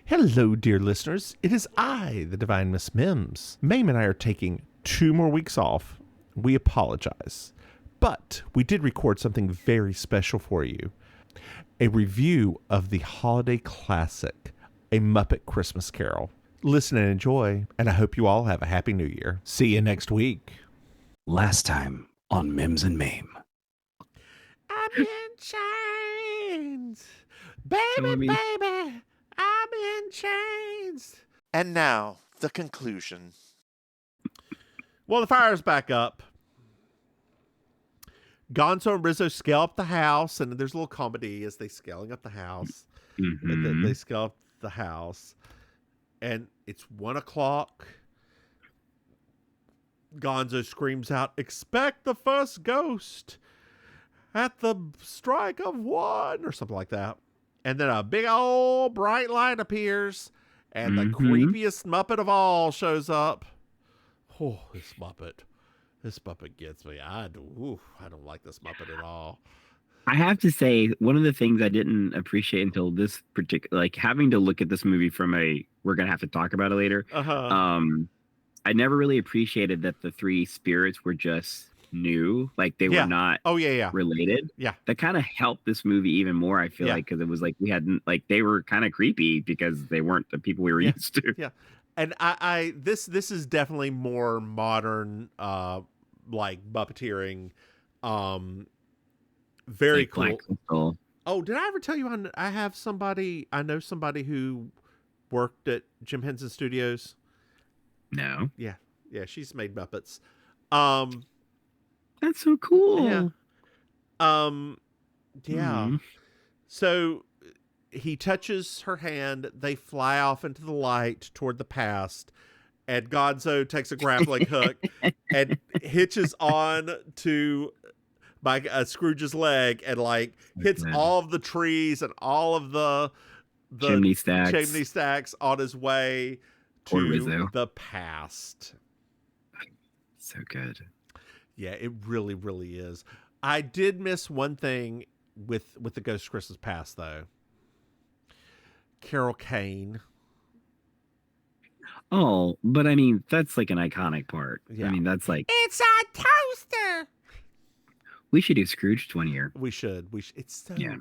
Hello, dear listeners. It is I, the Divine Miss Mims. Maim and I are taking 2 more weeks off. We apologize. But we did record something very special for you. A review of the holiday classic, A Muppet Christmas Carol. Listen and enjoy, and I hope you all have a Happy New Year. See you next week. Last time on Mims and Maim. I'm in chains. Baby, baby, I'm in chains. And now, the conclusion. Well, the fire's back up. Gonzo and Rizzo scale up the house, and there's a little comedy as they scaling up the house. Mm-hmm. They scale up the house, and it's 1:00. Gonzo screams out, "Expect the first ghost at the strike of 1," or something like that. And then a big old bright light appears, and the creepiest Muppet of all shows up. Oh, this Muppet gets me. I don't like this Muppet at all. I have to say, one of the things I didn't appreciate until this particular, like having to look at this movie from we're going to have to talk about it later. I never really appreciated that the 3 spirits were just new. Like they were not related. Yeah. That kind of helped this movie even more, I feel like, because it was like we hadn't, like they were kind of creepy because they weren't the people we were used to. Yeah. And this is definitely more modern, like Muppeteering. Very like cool. Oh, did I ever tell you I know somebody who worked at Jim Henson Studios? No. Yeah, she's made Muppets. That's so cool. Yeah. So he touches her hand. They fly off into the light toward the past, and Gonzo takes a grappling hook and hitches on to Scrooge's leg and hits all of the trees and all of the chimney stacks on his way to the past. So good. Yeah, it really, really is. I did miss one thing with the Ghost of Christmas Past, though. Carol Kane. Oh, but I mean, that's like an iconic part. Yeah. I mean, that's like... It's a toaster! We should do Scrooge 1 year. We should. It's so... Yeah.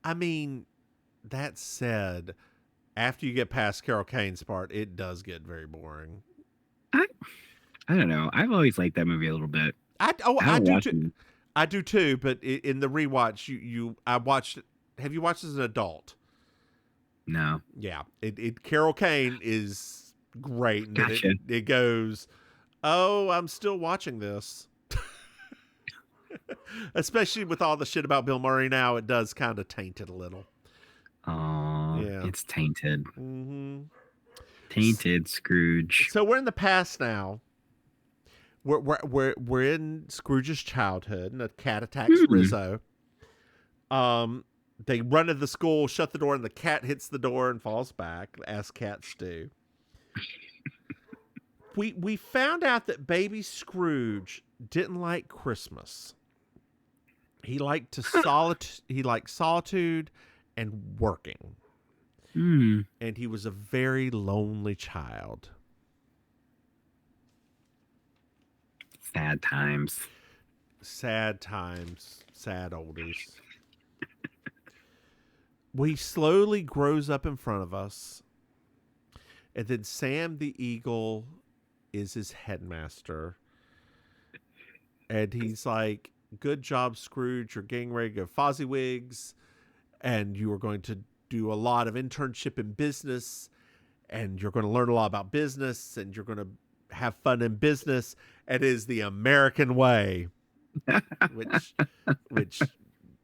I mean, that said, after you get past Carol Kane's part, it does get very boring. I don't know. I've always liked that movie a little bit. I do too. I do too, but in the rewatch, I watched it. Have you watched it as an adult? No. Yeah. Carol Kane is great. And gotcha. It goes, oh, I'm still watching this. Especially with all the shit about Bill Murray now, it does kind of taint it a little. Oh, yeah. It's tainted. Mm-hmm. Tainted Scrooge. So we're in the past now. We're in Scrooge's childhood, and a cat attacks Rizzo. They run to the school, shut the door, and the cat hits the door and falls back, as cats do. We found out that baby Scrooge didn't like Christmas. He liked solitude and working. And he was a very lonely child. Sad times. Sad oldies. He slowly grows up in front of us. And then Sam the Eagle is his headmaster. And he's like, good job, Scrooge. You're getting ready to go Fozziwigs. And you are going to do a lot of internship in business. And you're going to learn a lot about business. And you're going to have fun in business. It is the American way. which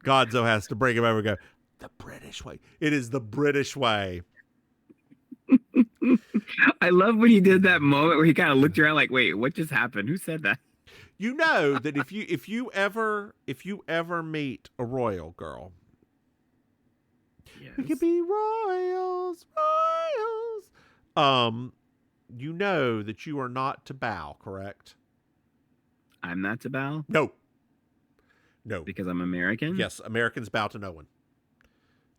Gonzo has to bring him over and go, the British way. It is the British way. I love when he did that moment where he kind of looked around like, wait, what just happened? Who said that? You know that if you ever meet a royal girl, we could be royals. You know that you are not to bow, correct? I'm not to bow? No. Because I'm American? Yes, Americans bow to no one.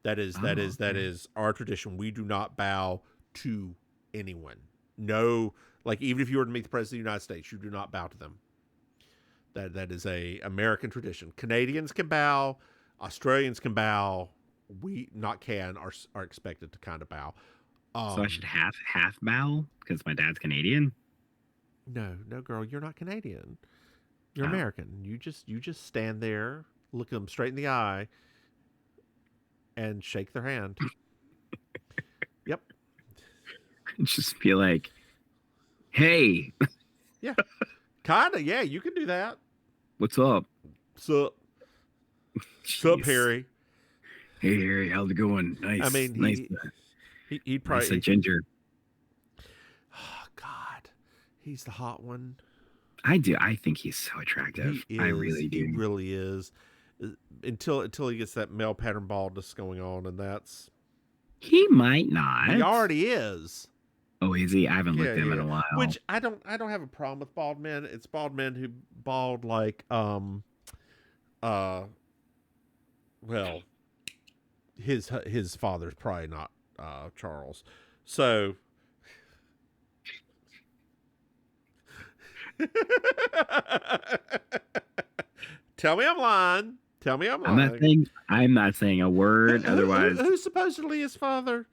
That is our tradition. We do not bow to anyone. No, like even if you were to meet the president of the United States, you do not bow to them. That is a American tradition. Canadians can bow, Australians can bow. We are expected to kind of bow. So I should half bow because my dad's Canadian. No, girl, you're not Canadian. You're American. You just stand there, look them straight in the eye, and shake their hand. Yep. Just be like, hey. Yeah. Kinda, yeah, you can do that. What's up? Sup, Harry? Hey, Harry, how's it going? Nice. I mean, he'd probably nice ginger. Oh God, he's the hot one. I do. I think he's so attractive. I really do. He really is. Until he gets that male pattern baldness going on, and that's. He might not. He already is. Oh, is he? I haven't looked at him in a while. Which I don't have a problem with bald men. It's bald men who bald like well, his father's probably not Charles. So tell me I'm lying. I'm not saying a word. Otherwise, who's supposedly his father?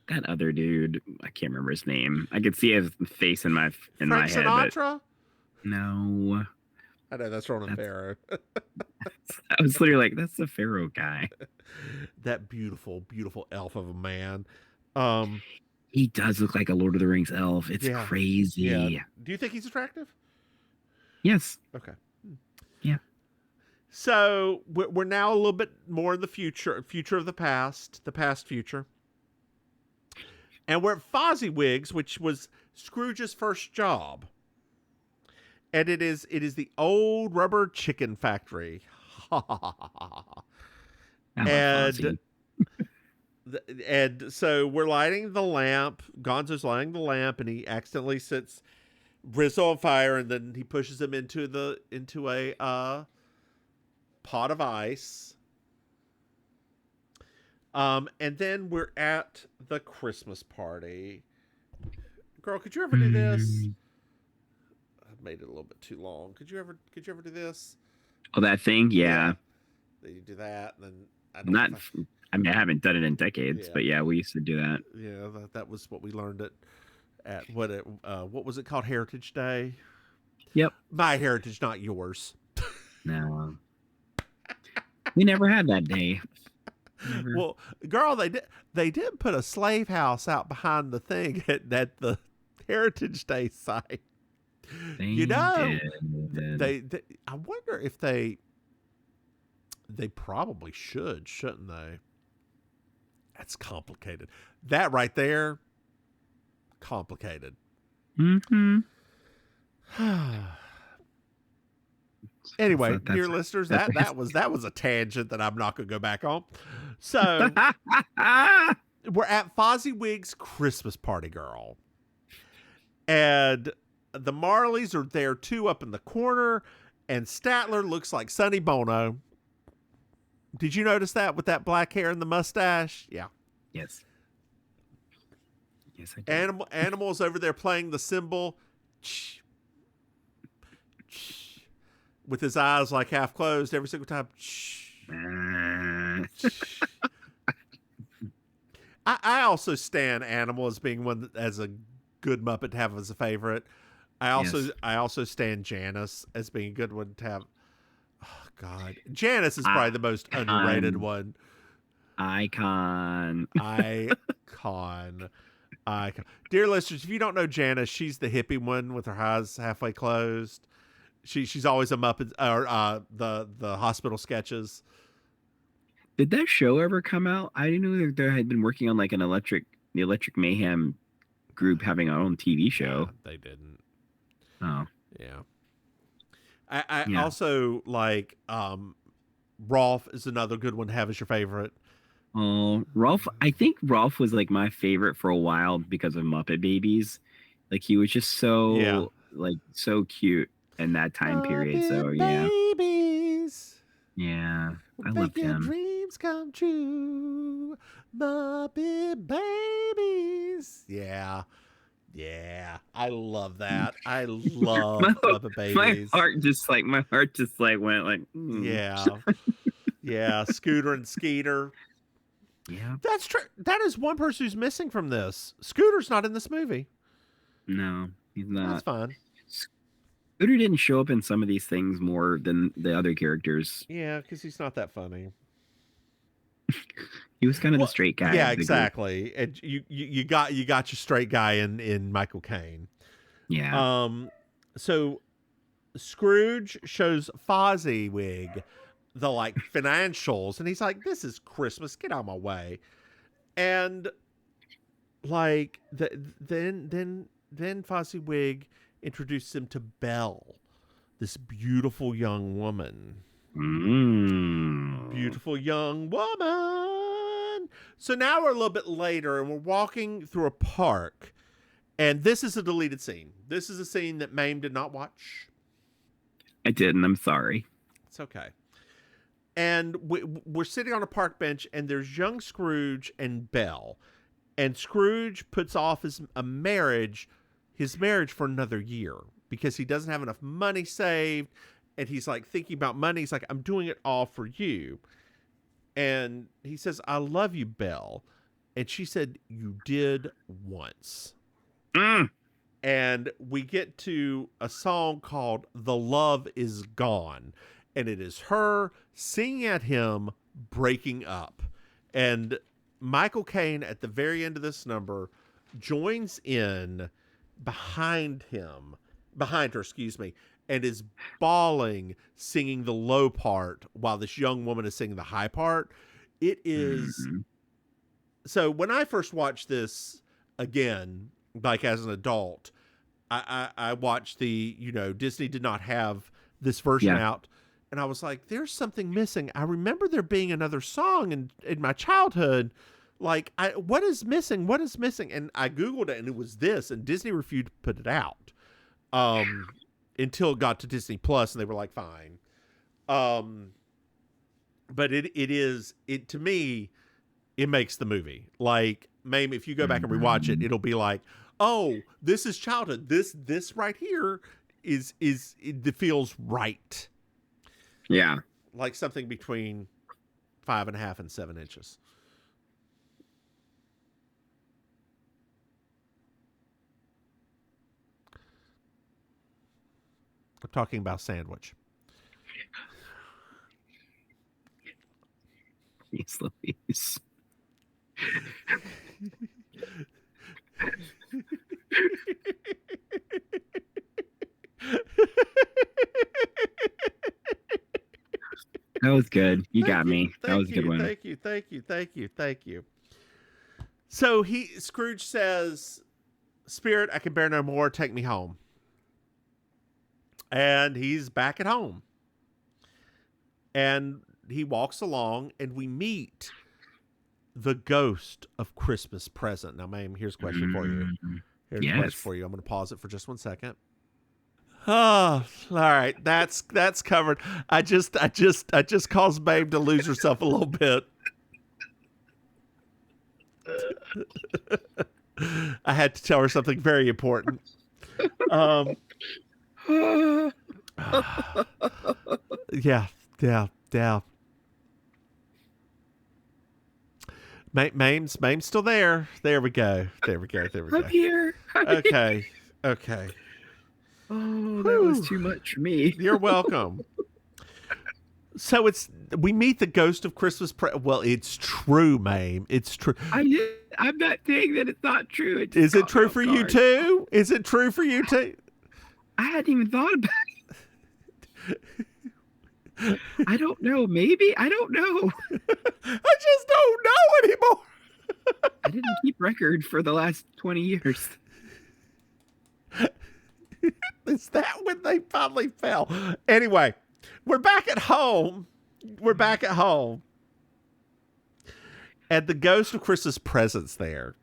That other dude, I can't remember his name. I could see his face in my head. Sinatra? No. I know that's Ronan Farrow. I was literally like, that's the Pharaoh guy. That beautiful, beautiful elf of a man. He does look like a Lord of the Rings elf. It's crazy. Yeah. Do you think he's attractive? Yes. Okay. Yeah. So we're now a little bit more in the future of the past future. And we're at Fozziwigs, which was Scrooge's first job. And it is the old rubber chicken factory. And so we're lighting the lamp. Gonzo's lighting the lamp, and he accidentally sets Rizzo on fire, and then he pushes him into a pot of ice. And then we're at the Christmas party. Girl, could you ever do this? I've made it a little bit too long. Could you ever do this? Oh, that thing? Yeah. Then you do that, and then I mean, I haven't done it in decades, but yeah, we used to do that. Yeah, that was what we learned at what was it called? Heritage Day? Yep. My heritage, not yours. No. We never had that day. Never. Well, girl, they did put a slave house out behind the thing at the Heritage Day site. They I wonder if they probably shouldn't they? That's complicated. That right there, complicated. Mm-hmm. Anyway, dear listeners, that was a tangent that I'm not going to go back on. So we're at Fozziwig's Christmas party, girl, and the Marleys are there too, up in the corner, and Statler looks like Sonny Bono. Did you notice that with that black hair and the mustache? Yeah. Yes. Yes, I did. Animal's over there playing the cymbal. With his eyes like half closed every single time. I also stand Animal as being one as a good Muppet to have as a favorite. I also stand Janice as being a good one to have. Oh God, Janice is probably the most underrated one. Icon. Dear listeners, if you don't know Janice, she's the hippie one with her eyes halfway closed. She's always a Muppet, or the hospital sketches. Did that show ever come out? I didn't know that they had been working on like the Electric Mayhem group having our own TV show. Yeah, they didn't. Oh. Yeah. I also like Rolf is another good one to have as your favorite. Oh, Rolf. I think Rolf was like my favorite for a while because of Muppet Babies. Like he was just so so cute in that time period. So yeah. Babies. Yeah. I loved him. Dreams dreams come true. Muppet Babies. Yeah. Yeah. I love that. I love Muppet Babies. My heart just went like, Yeah. Yeah. Scooter and Skeeter. Yeah. That's true. That is one person who's missing from this. Scooter's not in this movie. No, he's not. That's fine. Scooter didn't show up in some of these things more than the other characters. Yeah, because he's not that funny. He was kind of the straight guy. Yeah, exactly. And you got your straight guy in Michael Caine. Yeah. So Scrooge shows Fozziwig the financials, and he's like, "This is Christmas. Get out of my way." And then Fozziwig introduced him to Belle, this beautiful young woman. Beautiful young woman. So now we're a little bit later, and we're walking through a park, and this is a deleted scene. This is a scene that Maim did not watch. I didn't. I'm sorry. It's okay. And we're sitting on a park bench, and there's young Scrooge and Belle. And Scrooge puts off his marriage for another year because he doesn't have enough money saved. And he's thinking about money. He's like, I'm doing it all for you. And he says, I love you, Belle. And she said, you did once. And we get to a song called The Love Is Gone. And it is her singing at him, breaking up. And Michael Caine, at the very end of this number, joins in behind her, and is bawling, singing the low part while this young woman is singing the high part. It is... So when I first watched this again, as an adult, I watched Disney did not have this version out. And I was like, there's something missing. I remember there being another song in my childhood. What is missing? What is missing? And I Googled it, and it was this, and Disney refused to put it out until it got to Disney Plus, and they were like, fine. But it to me, it makes the movie. Maim, if you go back and rewatch it, it'll be like, oh, this is childhood. This right here it feels right. Yeah. Like something between 5.5 and 7 inches. I'm talking about sandwich. Yes, Louise. That was good. You got me. That was a good one. Thank you. So Scrooge says, Spirit, I can bear no more. Take me home. And he's back at home. And he walks along, and we meet the ghost of Christmas Present. Now, Maim, here's a question for you. Here's a question for you. I'm going to pause it for just 1 second. Oh, all right. That's covered. I just caused Maim to lose herself a little bit. I had to tell her something very important. Yeah. Maim's still there. There we go. I'm here. Okay. Oh, that was too much for me. You're welcome. So we meet the ghost of Christmas. Well, it's true, Maim. It's true. I'm not saying that it's not true. Is it true for you too? Is it true for you too? I hadn't even thought about it. I don't know. Maybe. I don't know. I just don't know anymore. I didn't keep record for the last 20 years. Is that when they finally fell? Anyway, we're back at home. And the ghost of Christmas Present's there.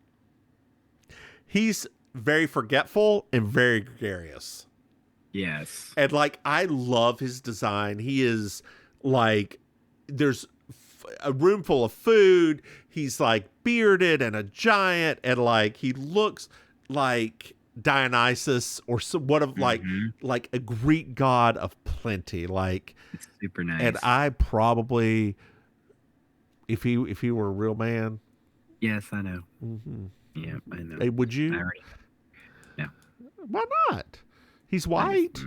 He's very forgetful and very gregarious. Yes. And I love his design. He is there's a room full of food. He's like bearded and a giant, and like he looks like Dionysus or what of like a Greek god of plenty. Like it's super nice. And I probably, if he were a real man. Yes, I know. Yeah, I know. Hey, would you? No. Why not? He's white.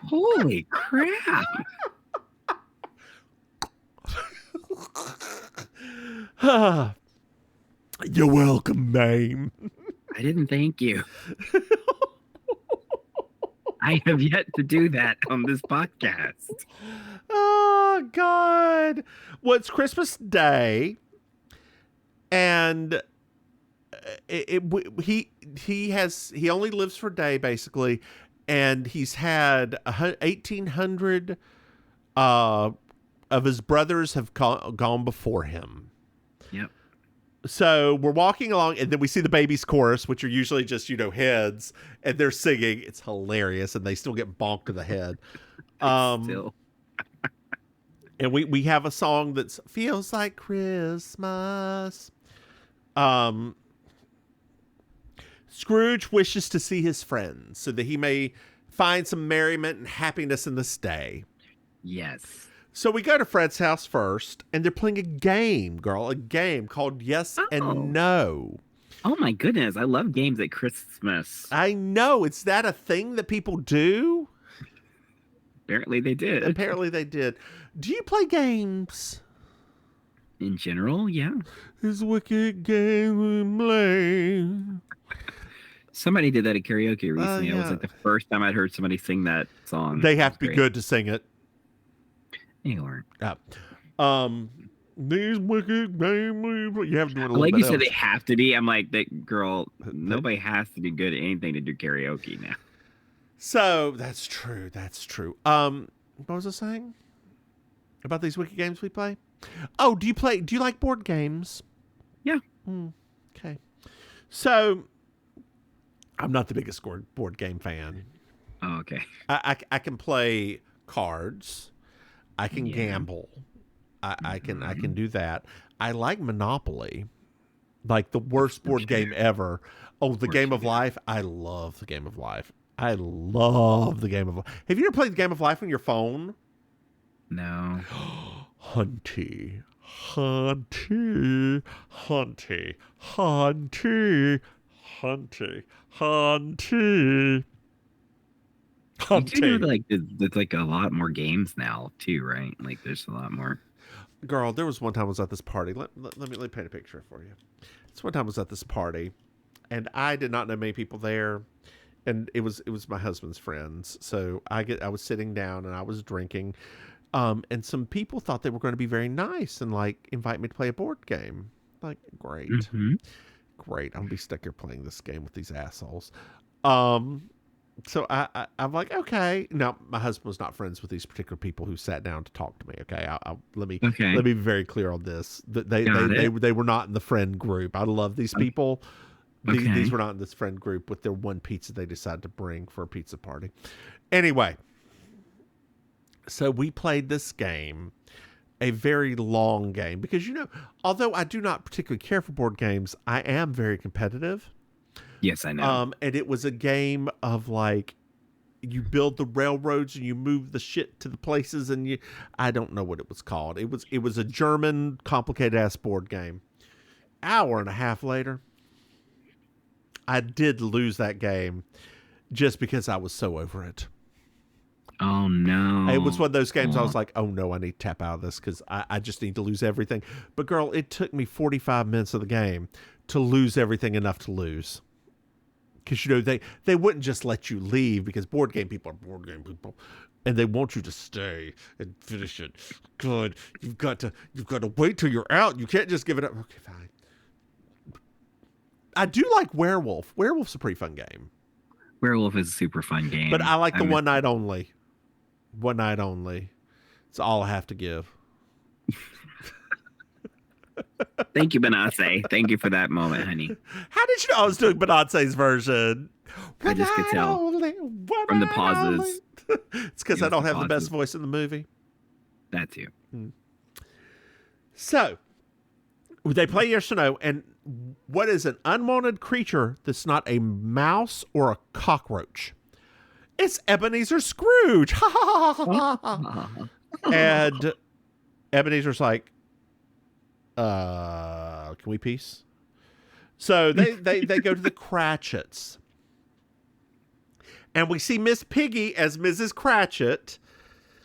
Holy crap. You're welcome, Maim. I didn't thank you. I have yet to do that on this podcast. Oh, God. Well, it's Christmas Day, and he only lives for a day, basically, and he's had 1,800 of his brothers have gone before him. Yep. So we're walking along, and then we see the babies chorus, which are usually just, heads, and they're singing. It's hilarious, and they still get bonked to the head. Still. And we have a song that feels like Christmas. Scrooge wishes to see his friends so that he may find some merriment and happiness in this day. Yes. So we go to Fred's house first, and they're playing a game called Yes and No. Oh my goodness, I love games at Christmas. I know. Is that a thing that people do? Apparently they did. Do you play games? In general, yeah. It's a wicked game we play. Somebody did that at karaoke recently. It was like the first time I'd heard somebody sing that song. They have to be good to sing it. They weren't. These wicked games. You have to do it a little like bit you said, else. they have to be. I'm like, that girl. Nobody has to be good at anything to do karaoke now. So that's true. What was I saying about these wicked games we play? Oh, do you like board games? Yeah. Okay. So I'm not the biggest board game fan. Oh, okay. I can play cards. I can gamble. I can do that. I like Monopoly, like the worst board game ever. Oh, the Game of Life. I love the Game of Life. Have you ever played the Game of Life on your phone? No. Hunty. You do know, like there's like a lot more games now too, right? Like there's a lot more. Girl, there was one time I was at this party. Let me paint a picture for you. This one time I was at this party, and I did not know many people there, and it was my husband's friends. So I was sitting down and I was drinking, and some people thought they were going to be very nice and like invite me to play a board game. Like, great, great. I'm gonna be stuck here playing this game with these assholes. So I'm like, okay. Now, my husband was not friends with these particular people who sat down to talk to me. Okay, let me be very clear on this. They were not in the friend group. I love these people. These were not in this friend group with their one pizza they decided to bring for a pizza party. Anyway, so we played this game, a very long game, because although I do not particularly care for board games, I am very competitive. Yes, I know. And it was a game of like, you build the railroads and you move the shit to the places, and I don't know what it was called. It was a German complicated ass board game. Hour and a half later, I did lose that game just because I was so over it. Oh no. It was one of those games I was like, oh no, I need to tap out of this because I just need to lose everything. But girl, it took me 45 minutes of the game to lose everything enough to lose. Because, they wouldn't just let you leave because board game people are board game people. And they want you to stay and finish it. Good. You've got to wait till you're out. You can't just give it up. Okay, fine. I do like Werewolf. Werewolf's a pretty fun game. Werewolf is a super fun game. But I like the one night only. One night only. It's all I have to give. Thank you, Beyonce. Thank you for that moment, honey. How did you know I was doing Beyonce's version? I just could tell from the pauses. It's because I don't have the best voice in the movie. That too. So, they play Yes or No, and what is an unwanted creature that's not a mouse or a cockroach? It's Ebenezer Scrooge. And Ebenezer's like, can we peace? So they go to the Cratchits. And we see Miss Piggy as Mrs. Cratchit.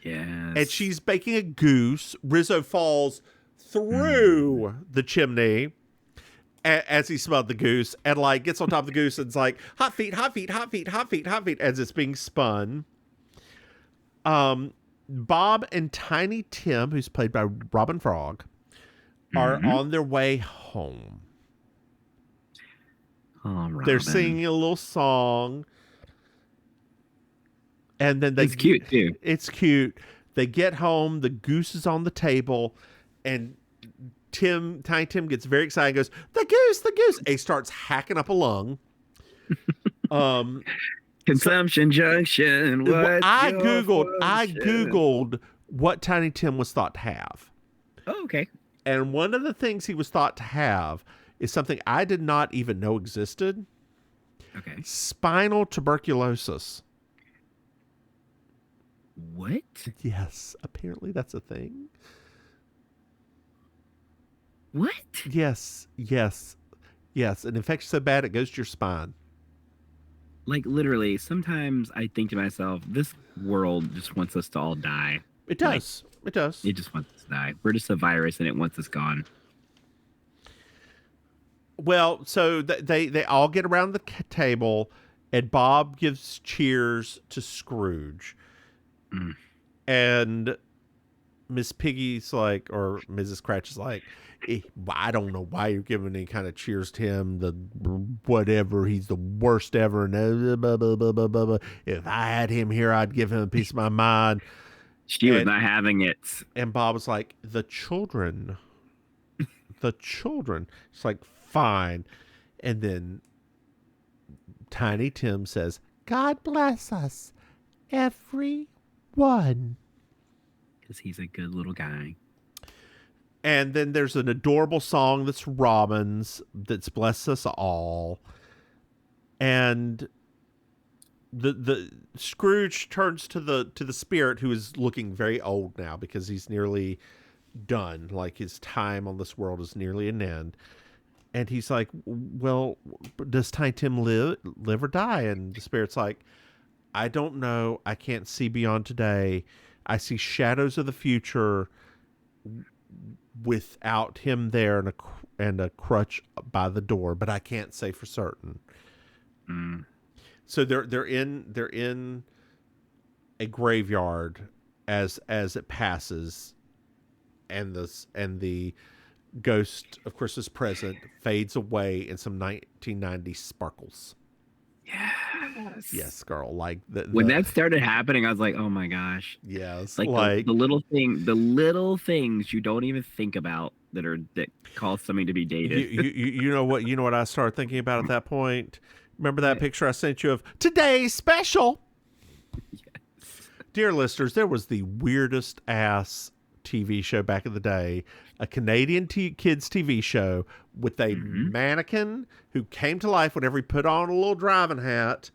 Yes. And she's baking a goose. Rizzo falls through the chimney as he smelled the goose and like gets on top of the goose and it's like hot feet, hot feet, hot feet, hot feet, hot feet as it's being spun. Bob and Tiny Tim, who's played by Robin Frog, are on their way home. Oh, they're singing a little song. And then it's cute too. It's cute. They get home, the goose is on the table, and Tiny Tim gets very excited and goes, the goose. And he starts hacking up a lung. Consumption junction. I Googled what Tiny Tim was thought to have. Oh, okay. And one of the things he was thought to have is something I did not even know existed. Okay. Spinal tuberculosis. What? Yes, apparently that's a thing. What? Yes. An infection so bad it goes to your spine. Like literally, sometimes I think to myself, this world just wants us to all die. It does. It does. It just wants us to die. We're just a virus and it wants us gone. Well, so they all get around the table and Bob gives cheers to Scrooge. And Miss Piggy's like, or Mrs. Cratch is like, I don't know why you're giving any kind of cheers to him. The whatever, he's the worst ever. And blah, blah, blah, blah, blah, blah. If I had him here, I'd give him a piece of my mind. She was not having it. And Bob was like, the children. It's like, fine. And then Tiny Tim says, God bless us, everyone. Because he's a good little guy. And then there's an adorable song that's Robin's, that's Bless Us All. And the Scrooge turns to the spirit, who is looking very old now because he's nearly done. Like his time on this world is nearly an end. And he's like, well, does Tiny Tim live or die? And the spirit's like, I don't know. I can't see beyond today. I see shadows of the future without him there and a crutch by the door, but I can't say for certain. So they're in a graveyard as it passes, and the ghost of Christmas Present fades away in some 1990s sparkles. Yes, girl. Like when that started happening, I was like, "Oh my gosh!" Yes, like the little things you don't even think about that cause something to be dated. You know what I started thinking about at that point. Remember that picture I sent you of today's special? Yes. Dear listeners, there was the weirdest ass TV show back in the day, a Canadian kids TV show with a mannequin who came to life whenever he put on a little driving hat,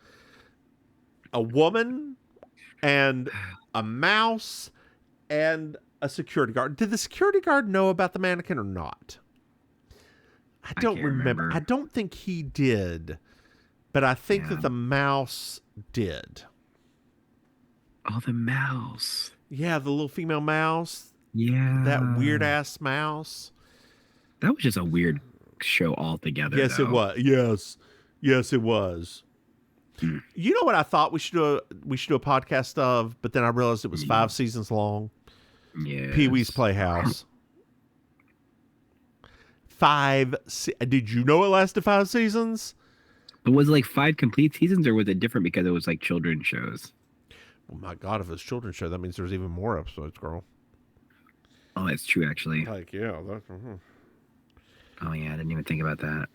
a woman, and a mouse, and a security guard. Did the security guard know about the mannequin or not? I don't remember. I don't think he did, but I think that the mouse did. Oh, the mouse. Yeah, the little female mouse. Yeah. That weird ass mouse. That was just a weird show altogether. Yes, though. it was. Yes, it was. You know what I thought we should do a podcast of, but then I realized it was 5 seasons long. Yeah. Pee-wee's Playhouse. Did you know it lasted 5 seasons? But was it like 5 complete seasons, or was it different because it was like children's shows? Oh my God, if it's a children's show, that means there's even more episodes, girl. Oh, that's true, actually. Like, yeah. Oh yeah, I didn't even think about that.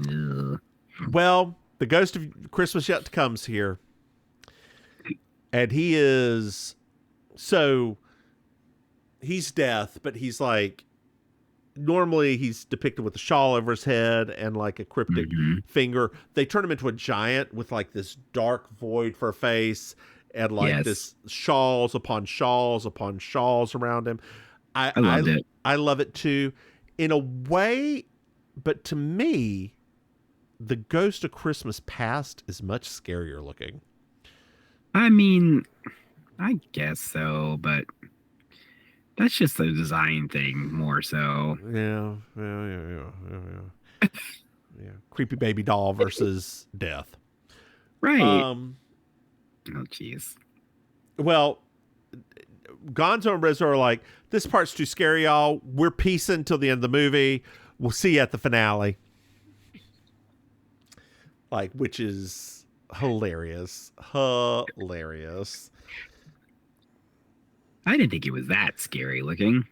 Ugh. Well, the ghost of Christmas Yet to Come's here. And he's death, but he's like, normally he's depicted with a shawl over his head and like a cryptic finger. They turn him into a giant with like this dark void for a face and like this shawls upon shawls upon shawls around him. I loved it. I love it too, in a way, but to me, the Ghost of Christmas Past is much scarier looking. I mean, I guess so, but that's just a design thing more so. Yeah. Creepy baby doll versus death. Right. Oh, jeez. Well, Gonzo and Rizzo are like, this part's too scary, y'all. We're peacing till the end of the movie. We'll see you at the finale. Like, which is hilarious. Hilarious. I didn't think it was that scary looking.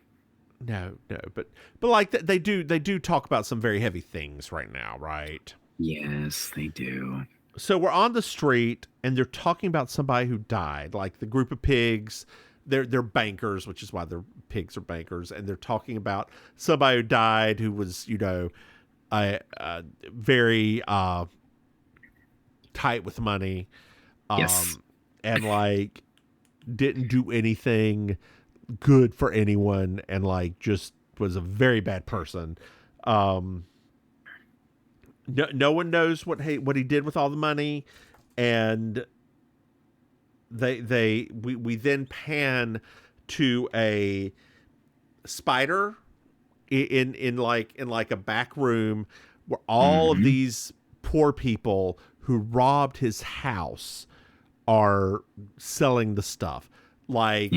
No, but like they do talk about some very heavy things right now, right? Yes, they do. So we're on the street and they're talking about somebody who died, like the group of pigs. They're bankers, which is why their pigs are bankers, and they're talking about somebody who died who was, very tight with money, yes, and like didn't do anything good for anyone, and like just was a very bad person. No one knows what he did with all the money, and we then pan to a spider in like a back room where all of these poor people who robbed his house are selling the stuff. Like,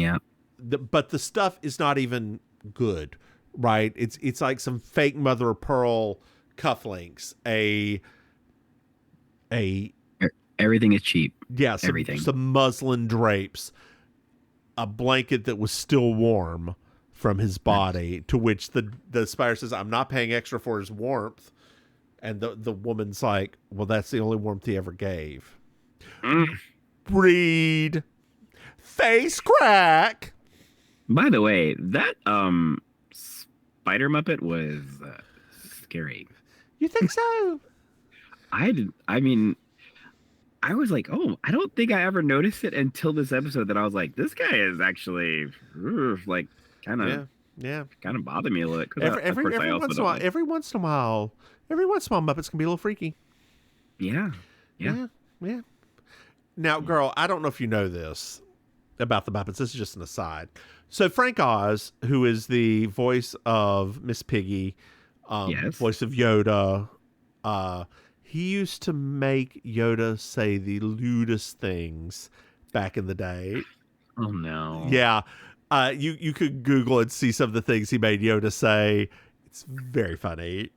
but the stuff is not even good, right? It's like some fake mother of pearl cufflinks, everything is cheap. Yeah, some muslin drapes, a blanket that was still warm from his body, to which the spider says, "I'm not paying extra for his warmth." And the woman's like, "Well, that's the only warmth he ever gave." Read. Face crack. By the way, that spider Muppet was scary. You think so? I mean, I was like, oh, I don't think I ever noticed it until this episode, that I was like, this guy is actually like kind of bothered me a little bit. Every once in a while, Muppets can be a little freaky. Yeah. Now, girl, I don't know if you know this about the Muppets. This is just an aside. So Frank Oz, who is the voice of Miss Piggy, voice of Yoda, he used to make Yoda say the lewdest things back in the day. Oh, no. Yeah. You could Google and see some of the things he made Yoda say. It's very funny.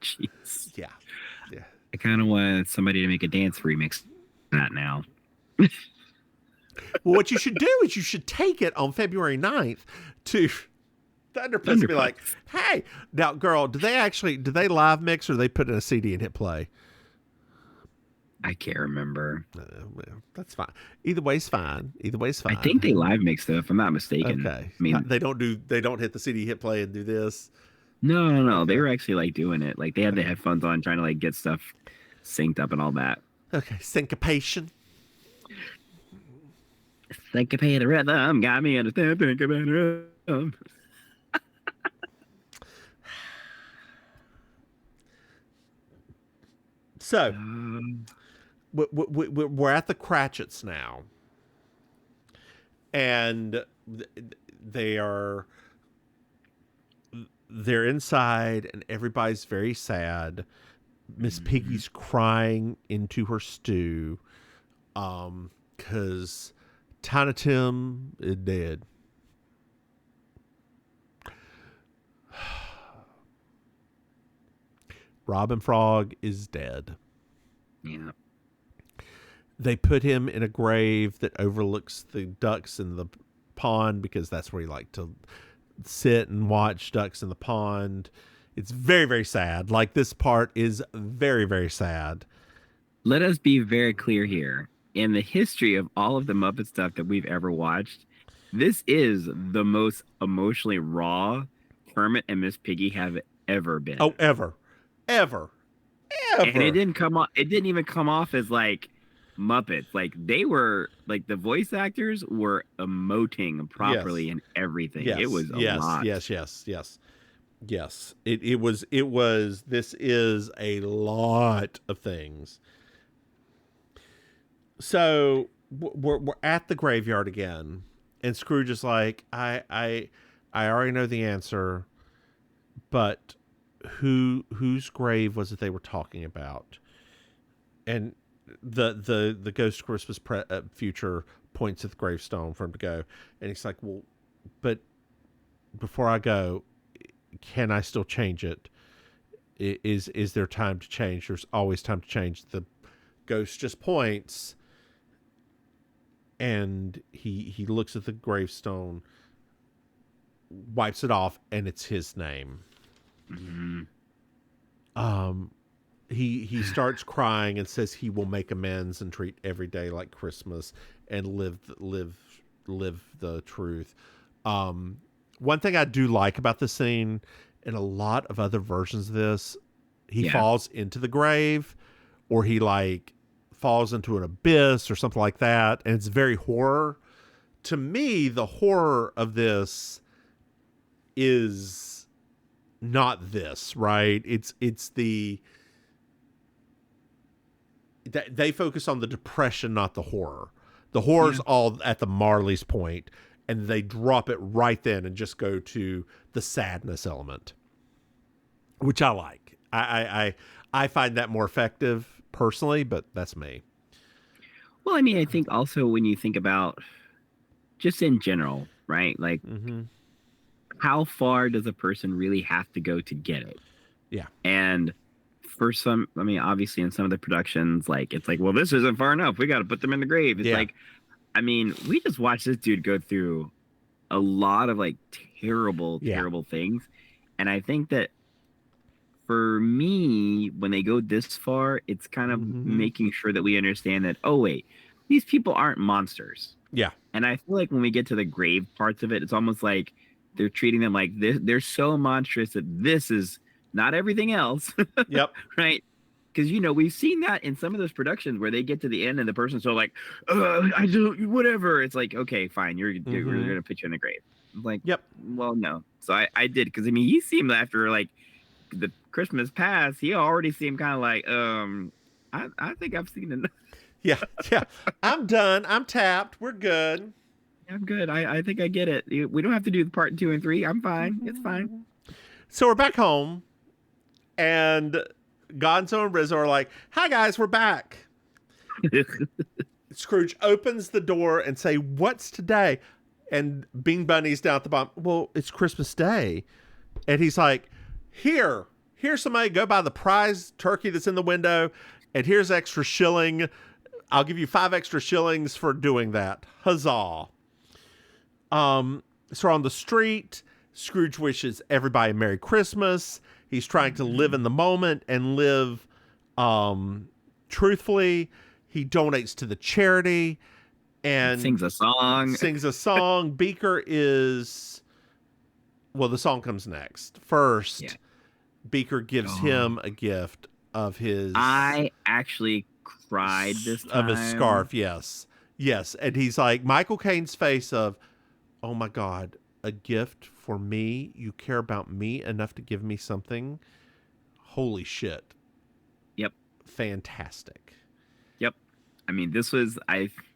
Jeez. Yeah. I kind of want somebody to make a dance remix of that now. Well, what you should do is you should take it on February 9th to Thunderpuss and be like, hey, now, girl, do they live mix, or they put in a CD and hit play? I can't remember. Well, that's fine. Either way's fine. I think they live mix though, if I'm not mistaken. Okay. I mean, they don't hit the CD, hit play, and do this. No. They were actually like doing it. Like they had the headphones on, trying to like get stuff synced up and all that. Okay, syncopation. Syncopated rhythm got me understand. Syncopated rhythm. So we're at the Cratchits now, and they're inside, and everybody's very sad. Miss Piggy's crying into her stew, because Tiny Tim is dead. Robin Frog is dead. Yeah. They put him in a grave that overlooks the ducks in the pond, because that's where he liked to sit and watch ducks in the pond. It's very, very sad. Like, this part is very, very sad. Let us be very clear here. In the history of all of the Muppet stuff that we've ever watched, this is the most emotionally raw Kermit and Miss Piggy have ever been. Oh, ever. And it didn't even come off as like Muppets. Like, they were like, the voice actors were emoting properly and everything. Yes. It was a lot. Yes. It was, this is a lot of things. So we're at the graveyard again, and Scrooge is like, I already know the answer, but whose grave was it they were talking about? And the Ghost of Christmas Future points at the gravestone for him to go, and he's like, well, but before I go, can I still change it? Is there time to change? There's always time to change. The ghost just points, and he looks at the gravestone, wipes it off, and it's his name. Mm-hmm. He starts crying and says he will make amends and treat every day like Christmas and live the truth. One thing I do like about the scene, in a lot of other versions of this, he falls into the grave, or he like falls into an abyss or something like that, and it's very horror. To me, the horror of this is not this, right? It's the they focus on the depression, not the horror. The horror's all at the Marley's point, and they drop it right then and just go to the sadness element, which I like. I find that more effective personally, but that's me. Well, I mean, I think also when you think about just in general, right? Like, how far does a person really have to go to get it? Yeah. And for some, I mean, obviously in some of the productions, like, it's like, well, this isn't far enough. We got to put them in the grave. It's like, I mean, we just watched this dude go through a lot of like terrible things. And I think that for me, when they go this far, it's kind of making sure that we understand that, oh, wait, these people aren't monsters. Yeah. And I feel like when we get to the grave parts of it, it's almost like they're treating them like this. They're so monstrous that this is not everything else. Yep. Right. Because, you know, we've seen that in some of those productions where they get to the end and the person's so like, I do whatever. It's like, okay, fine. We're going to put you in a grave. I'm like, yep. Well, no. So I did. Because, I mean, he seemed after like the Christmas past, he already seemed kind of like, I think I've seen enough. Yeah. I'm done. I'm tapped. We're good. I'm good. I think I get it. We don't have to do the part 2 and 3. I'm fine. It's fine. So we're back home, and Gonzo and Rizzo are like, hi guys, we're back. Scrooge opens the door and say, what's today? And Bean Bunny's down at the bottom. Well, it's Christmas Day. And he's like, here's somebody, go buy the prize turkey that's in the window, and here's extra shilling. I'll give you 5 extra shillings for doing that. Huzzah. So on the street, Scrooge wishes everybody Merry Christmas. He's trying to live in the moment and live truthfully. He donates to the charity and sings a song. Beaker is, well, the song comes next. First, Beaker gives him a gift of his. I actually cried this time. Of his scarf, yes. And he's like, Michael Caine's face of, oh my God, a gift for me? You care about me enough to give me something? Holy shit. Yep. Fantastic. Yep. I mean, this was,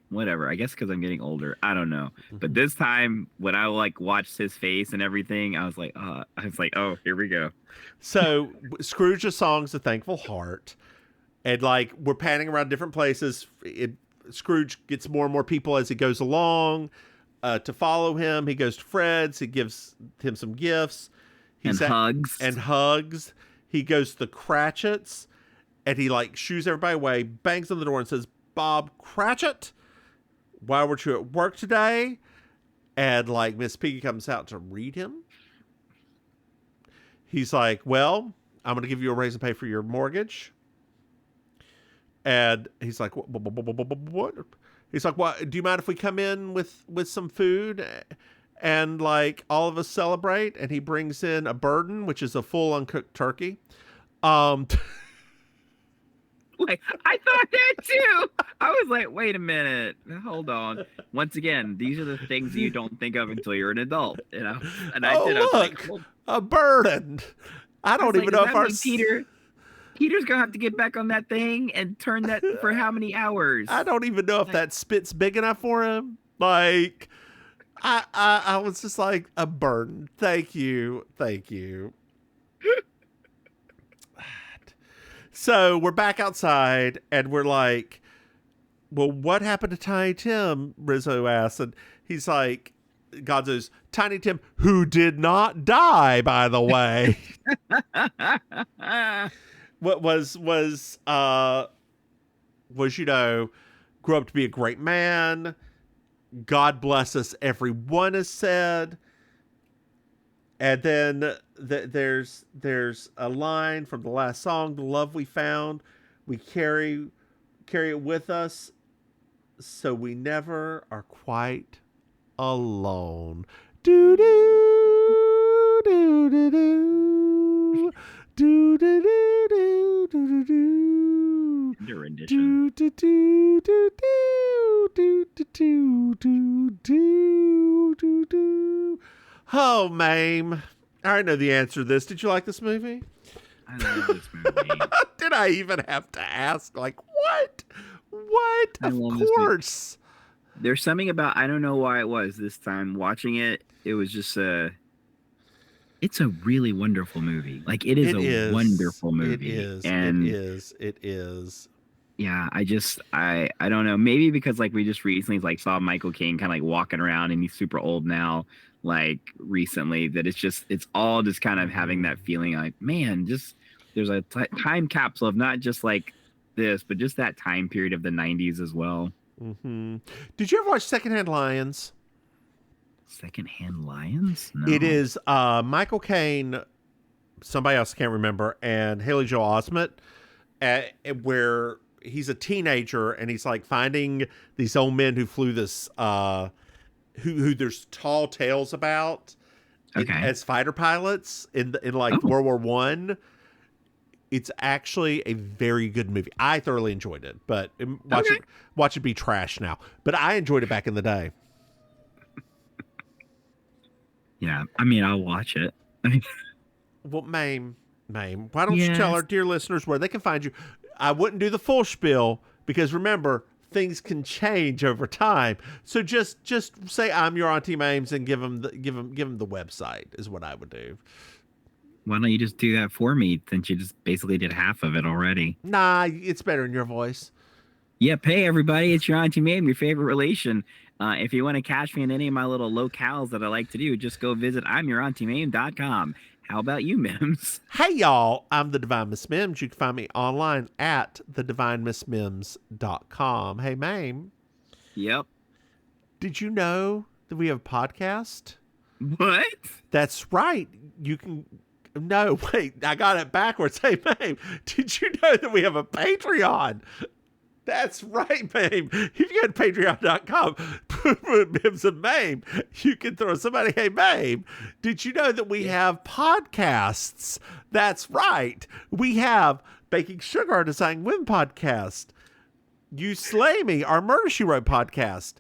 whatever. I guess because I'm getting older. I don't know. But this time, when I like watched his face and everything, I was like, oh, here we go. So Scrooge's song's A Thankful Heart. And like, we're panning around different places. Scrooge gets more and more people as he goes along. To follow him, he goes to Fred's. He gives him some gifts. Hugs. He goes to the Cratchits, and he like shoos everybody away, bangs on the door, and says, "Bob Cratchit, why weren't you at work today?" And like Miss Piggy comes out to read him. He's like, well, I'm going to give you a raise and pay for your mortgage. And he's like, what? He's like, well, do you mind if we come in with some food and like all of us celebrate? And he brings in a burden, which is a full uncooked turkey. Like, I thought that too. I was like, wait a minute, hold on. Once again, these are the things you don't think of until you're an adult, you know. And I did. Look, I was like, well, a burden. I don't even know if our Peter's gonna have to get back on that thing and turn that for how many hours? I don't even know if that spit's big enough for him. Like, I was just like, a burden. Thank you. So we're back outside, and we're like, well, what happened to Tiny Tim? Rizzo asks, and he's like, Gonzo's, Tiny Tim, who did not die, by the way. What was you know, grew up to be a great man. God bless us, everyone has said. And then there's a line from the last song, "The love we found, we carry it with us, so we never are quite alone." Do do do do do do do do do do do. Your rendition. Do do do do do do do do do do. Oh, Maim. I already know the answer to this. Did you like this movie? I love this movie. Did I even have to ask? Like, what? What? Of course. There's something about, I don't know why it was this time watching it. It was just it's a really wonderful movie. Like, it is wonderful movie. It is. Yeah, I don't know. Maybe because like we just recently like saw Michael Caine kind of like walking around and he's super old now. Like recently, that it's all just kind of having that feeling like, man, just there's a time capsule of not just like this, but just that time period of the 90s as well. Mm-hmm. Did you ever watch Secondhand Lions? Secondhand Lions? No. It is Michael Caine, somebody else I can't remember, and Haley Joel Osment, where he's a teenager and he's like finding these old men who flew this who there's tall tales about as fighter pilots in World War One. It's actually a very good movie. I thoroughly enjoyed it, but watch it be trash now. But I enjoyed it back in the day. Yeah, I mean, I'll watch it. Well, Maim, why don't you tell our dear listeners where they can find you? I wouldn't do the full spiel because remember, things can change over time. So just say I'm your Auntie Maims and give them the website is what I would do. Why don't you just do that for me since you just basically did half of it already? Nah, it's better in your voice. Yep. Hey, everybody, it's your Auntie Maim, your favorite relation. If you want to catch me in any of my little locales that I like to do, just go visit I'mYourAuntieMaim.com. How about you, Mims? Hey, y'all. I'm the Divine Miss Mims. You can find me online at thedivinemissmims.com. Hey, Maim. Yep. Did you know that we have a podcast? What? That's right. You can... No, wait. I got it backwards. Hey, Maim. Did you know that we have a Patreon? That's right, Maim. If you go to patreon.com, Mims and Maim, you can throw somebody, hey, Maim, did you know that we have podcasts? That's right. We have Baking Sugar, our Designing Women podcast. You Slay Me, our Murder, She Wrote podcast.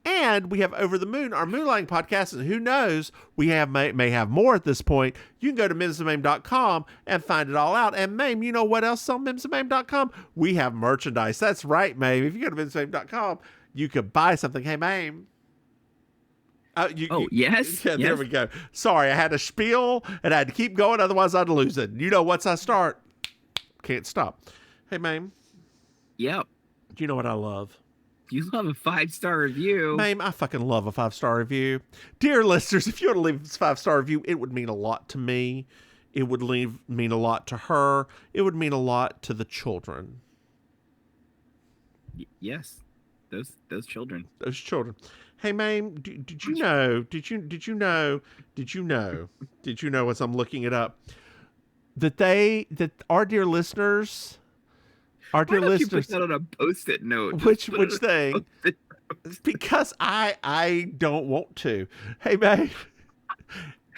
And we have Over the Moon, our Moonlighting podcast. And who knows, we may have more at this point. You can go to mimsandmaim.com and find it all out. And Maim, you know what else is on mimsandmaim.com? We have merchandise. That's right, Maim. If you go to mimsandmaim.com, you could buy something. Hey, Maim. Yes. Yeah, there we go. Sorry, I had a spiel and I had to keep going. Otherwise, I'd lose it. You know, once I start, can't stop. Hey, Maim. Yep. Do you know what I love? You love a 5-star review. Maim, I fucking love a 5-star review. Dear listeners, if you want to leave this 5-star review, it would mean a lot to me. It would mean a lot to her. It would mean a lot to the children. Yes. those children. Those children. Hey, Maim, did you know? Did you know? As I'm looking it up, that our dear listeners, Why don't you put that on a Post-it note? Which thing? Because I don't want to. Hey, Maim.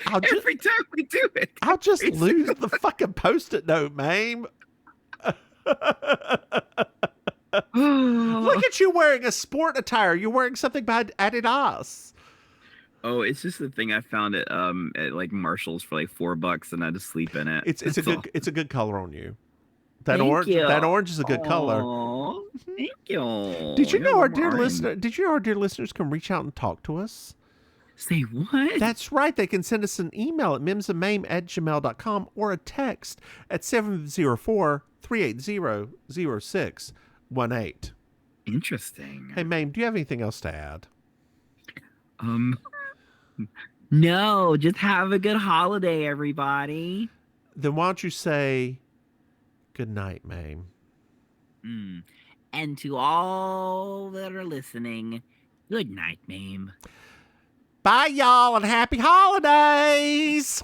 Every time we do it, I'll just lose the fucking Post-it note, Maim. Look at you wearing a sport attire. You're wearing something by Adidas. Oh, it's just the thing I found at like Marshall's for like $4, and I just sleep in it. It's a good color on you. That Thank orange is a good color. Thank you. Did you know our dear listeners can reach out and talk to us? Say what? That's right. They can send us an email at mimsandmaim@gmail.com or a text at 704-380-0618. Interesting. Hey, Maim, do you have anything else to add? No, just have a good holiday, everybody. Then why don't you say good night, Maim? And to all that are listening, good night, Maim. Bye, y'all, and happy holidays!